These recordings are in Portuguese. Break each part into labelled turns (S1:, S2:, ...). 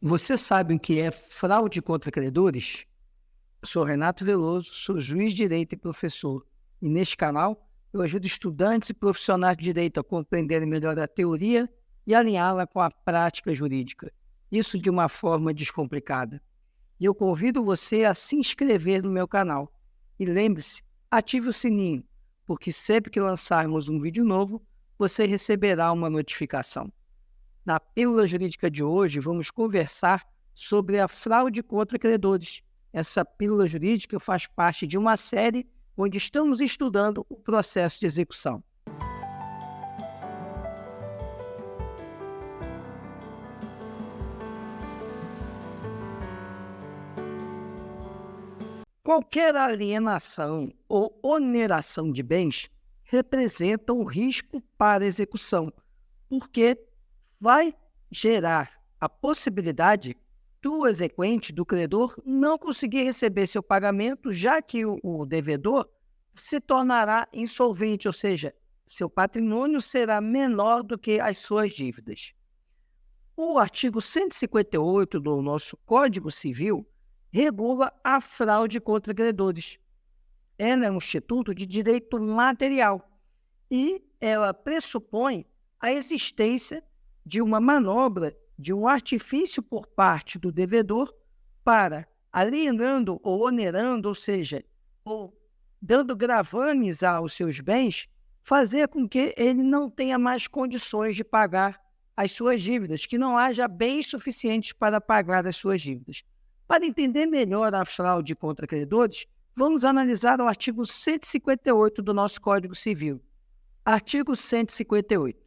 S1: Você sabe o que é fraude contra credores? Eu sou Renato Veloso, sou juiz de direito e professor. E neste canal eu ajudo estudantes e profissionais de direito a compreenderem melhor a teoria e alinhá-la com a prática jurídica. Isso de uma forma descomplicada. E eu convido você a se inscrever no meu canal. E lembre-se, ative o sininho, porque sempre que lançarmos um vídeo novo, você receberá uma notificação. Na pílula jurídica de hoje, vamos conversar sobre a fraude contra credores. Essa pílula jurídica faz parte de uma série onde estamos estudando o processo de execução. Qualquer alienação ou oneração de bens representa um risco para a execução, porque vai gerar a possibilidade do exequente, do credor, não conseguir receber seu pagamento, já que o devedor se tornará insolvente, ou seja, seu patrimônio será menor do que as suas dívidas. O artigo 158 do nosso Código Civil regula a fraude contra credores. Ela é um instituto de direito material e ela pressupõe a existência de uma manobra, de um artifício por parte do devedor para, alienando ou onerando, ou seja, ou dando gravames aos seus bens, fazer com que ele não tenha mais condições de pagar as suas dívidas, que não haja bens suficientes para pagar as suas dívidas. Para entender melhor a fraude contra credores, vamos analisar o artigo 158 do nosso Código Civil. Artigo 158.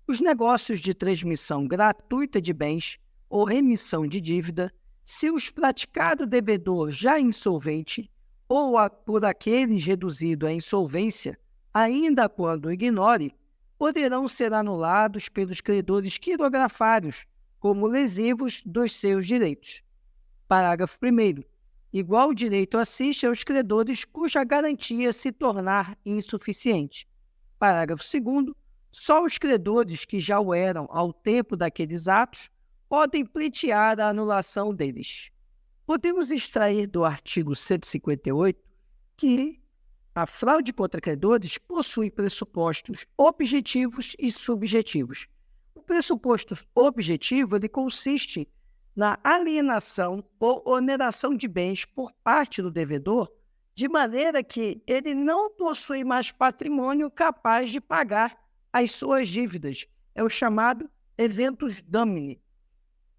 S1: Os negócios de transmissão gratuita de bens ou remissão de dívida, se os praticado devedor já insolvente ou por aqueles reduzido à insolvência, ainda quando ignore, poderão ser anulados pelos credores quirografários como lesivos dos seus direitos. Parágrafo 1º. Igual direito assiste aos credores cuja garantia se tornar insuficiente. Parágrafo 2º. Só os credores que já o eram ao tempo daqueles atos podem pleitear a anulação deles. Podemos extrair do artigo 158 que a fraude contra credores possui pressupostos objetivos e subjetivos. O pressuposto objetivo ele consiste na alienação ou oneração de bens por parte do devedor, de maneira que ele não possui mais patrimônio capaz de pagar as suas dívidas. É o chamado eventus damni.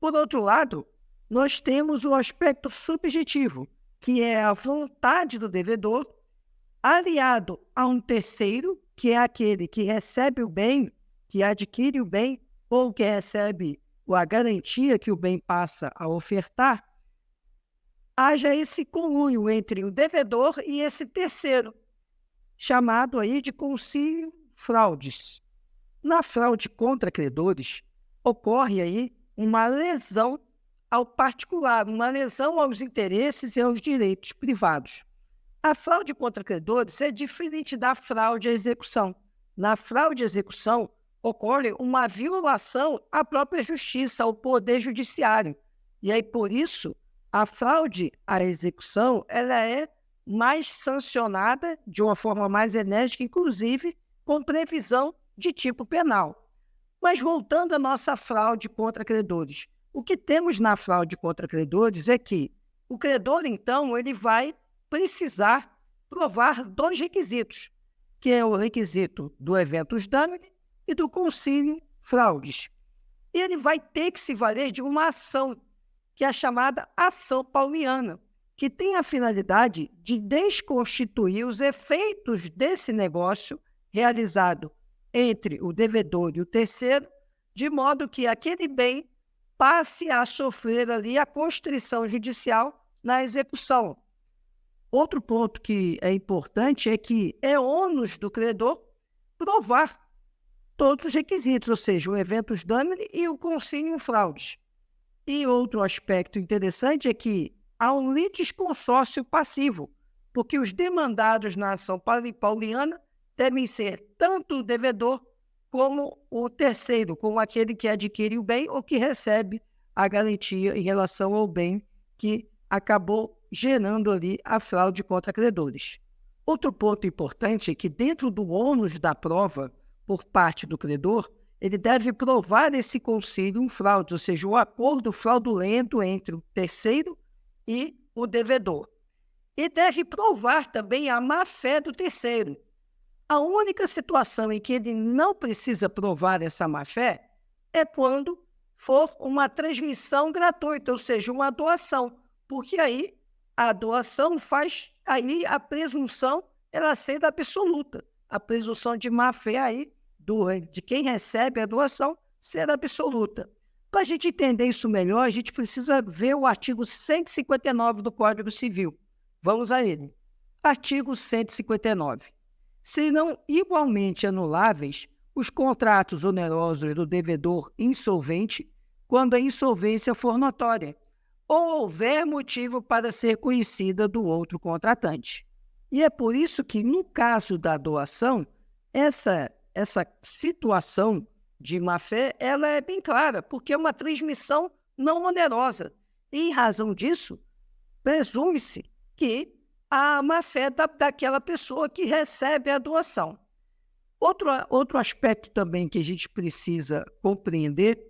S1: Por outro lado, nós temos o aspecto subjetivo, que é a vontade do devedor, aliado a um terceiro, que é aquele que recebe o bem, que adquire o bem, ou que recebe a garantia que o bem passa a ofertar, haja esse conluio entre o devedor e esse terceiro, chamado aí de concílio fraudes. Na fraude contra credores, ocorre aí uma lesão ao particular, uma lesão aos interesses e aos direitos privados. A fraude contra credores é diferente da fraude à execução. Na fraude à execução, ocorre uma violação à própria justiça, ao poder judiciário. E aí, por isso, a fraude à execução ela é mais sancionada de uma forma mais enérgica, inclusive com previsão de tipo penal. Mas voltando à nossa fraude contra credores, o que temos na fraude contra credores é que o credor, então, ele vai precisar provar dois requisitos, que é o requisito do eventus damni e do concílio fraudes. Ele vai ter que se valer de uma ação, que é a chamada ação pauliana, que tem a finalidade de desconstituir os efeitos desse negócio realizado entre o devedor e o terceiro, de modo que aquele bem passe a sofrer ali a constrição judicial na execução. Outro ponto que é importante é que é ônus do credor provar todos os requisitos, ou seja, o eventus damni e o concílio fraudes. E outro aspecto interessante é que há um litisconsórcio passivo, porque os demandados na ação pauliana devem ser tanto o devedor como o terceiro, como aquele que adquire o bem ou que recebe a garantia em relação ao bem que acabou gerando ali a fraude contra credores. Outro ponto importante é que dentro do ônus da prova por parte do credor, ele deve provar esse concilium fraude, ou seja, o acordo fraudulento entre o terceiro e o devedor. E deve provar também a má-fé do terceiro. A única situação em que ele não precisa provar essa má-fé é quando for uma transmissão gratuita, ou seja, uma doação, porque aí a doação faz aí a presunção ela sendo absoluta. A presunção de má-fé aí de quem recebe a doação ser absoluta. Para a gente entender isso melhor, a gente precisa ver o artigo 159 do Código Civil. Vamos a ele. Artigo 159. Serão igualmente anuláveis os contratos onerosos do devedor insolvente quando a insolvência for notória, ou houver motivo para ser conhecida do outro contratante. E é por isso que, no caso da doação, essa situação de má-fé, ela é bem clara, porque é uma transmissão não onerosa. E, em razão disso, presume-se que há má-fé daquela pessoa que recebe a doação. Outro aspecto também que a gente precisa compreender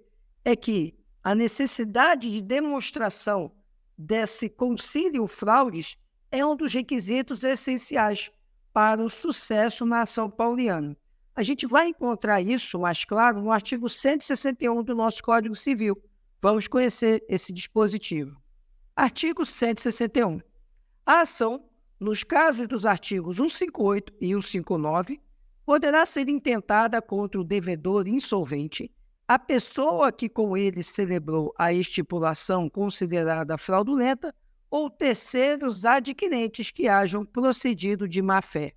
S1: é que a necessidade de demonstração desse concílio fraudes é um dos requisitos essenciais para o sucesso na ação pauliana. A gente vai encontrar isso mais claro no artigo 161 do nosso Código Civil. Vamos conhecer esse dispositivo. Artigo 161. A ação, nos casos dos artigos 158 e 159, poderá ser intentada contra o devedor insolvente, a pessoa que com ele celebrou a estipulação considerada fraudulenta ou terceiros adquirentes que hajam procedido de má-fé.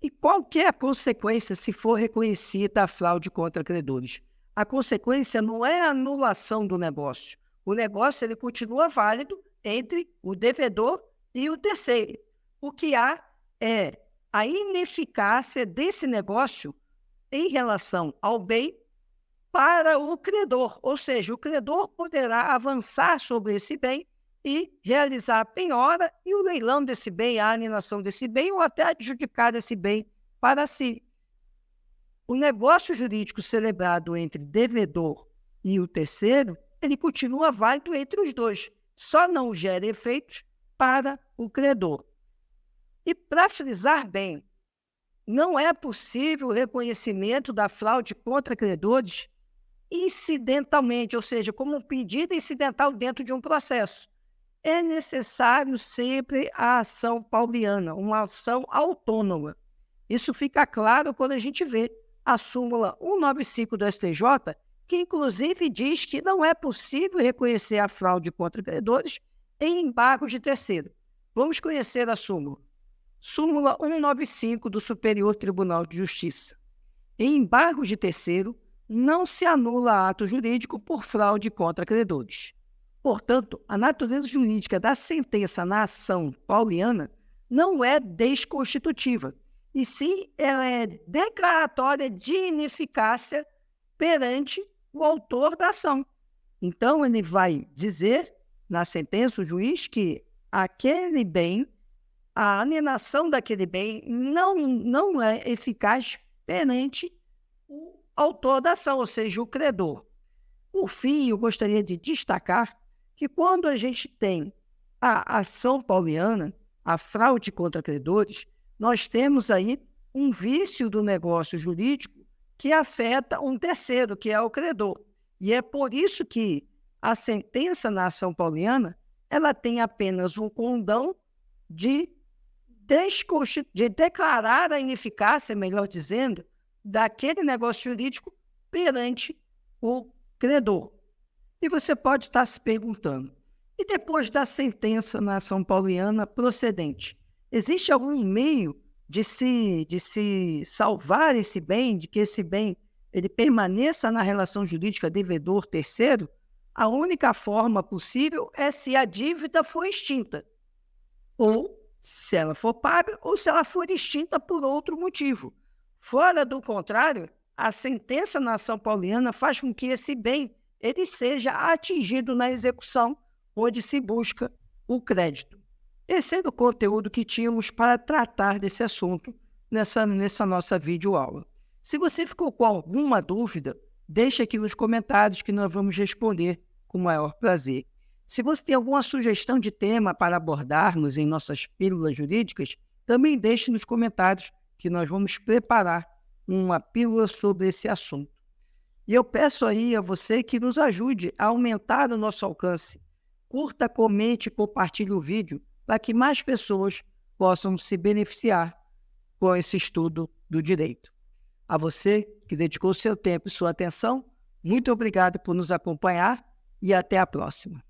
S1: E qual que é a consequência se for reconhecida a fraude contra credores? A consequência não é a anulação do negócio. O negócio ele continua válido entre o devedor e o terceiro. O que há é a ineficácia desse negócio em relação ao bem para o credor, ou seja, o credor poderá avançar sobre esse bem e realizar a penhora e o leilão desse bem, a alienação desse bem ou até adjudicar esse bem para si. O negócio jurídico celebrado entre devedor e o terceiro, ele continua válido entre os dois, só não gera efeitos para o credor. E para frisar bem, não é possível o reconhecimento da fraude contra credores incidentalmente, ou seja, como um pedido incidental dentro de um processo. É necessário sempre a ação pauliana, uma ação autônoma. Isso fica claro quando a gente vê a súmula 195 do STJ, que inclusive diz que não é possível reconhecer a fraude contra credores em embargos de terceiro. Vamos conhecer a súmula. Súmula 195 do Superior Tribunal de Justiça. Em embargos de terceiro, não se anula ato jurídico por fraude contra credores. Portanto, a natureza jurídica da sentença na ação pauliana não é desconstitutiva, e sim ela é declaratória de ineficácia perante o autor da ação. Então, ele vai dizer na sentença, o juiz, que aquele bem, a alienação daquele bem não é eficaz perante o autor da ação, ou seja, o credor. Por fim, eu gostaria de destacar que quando a gente tem a ação pauliana, a fraude contra credores, nós temos aí um vício do negócio jurídico que afeta um terceiro, que é o credor. E é por isso que a sentença na ação pauliana ela tem apenas um condão de declarar a ineficácia, melhor dizendo, daquele negócio jurídico perante o credor. E você pode estar se perguntando, e depois da sentença na ação pauliana procedente, existe algum meio de se salvar esse bem, de que esse bem ele permaneça na relação jurídica devedor-terceiro? A única forma possível é se a dívida for extinta, ou se ela for paga, ou se ela for extinta por outro motivo. Fora do contrário, a sentença na ação pauliana faz com que esse bem ele seja atingido na execução onde se busca o crédito. Esse era o conteúdo que tínhamos para tratar desse assunto nessa nossa videoaula. Se você ficou com alguma dúvida, deixe aqui nos comentários que nós vamos responder com o maior prazer. Se você tem alguma sugestão de tema para abordarmos em nossas pílulas jurídicas, também deixe nos comentários que nós vamos preparar uma pílula sobre esse assunto. E eu peço aí a você que nos ajude a aumentar o nosso alcance. Curta, comente e compartilhe o vídeo para que mais pessoas possam se beneficiar com esse estudo do direito. A você que dedicou seu tempo e sua atenção, muito obrigado por nos acompanhar e até a próxima.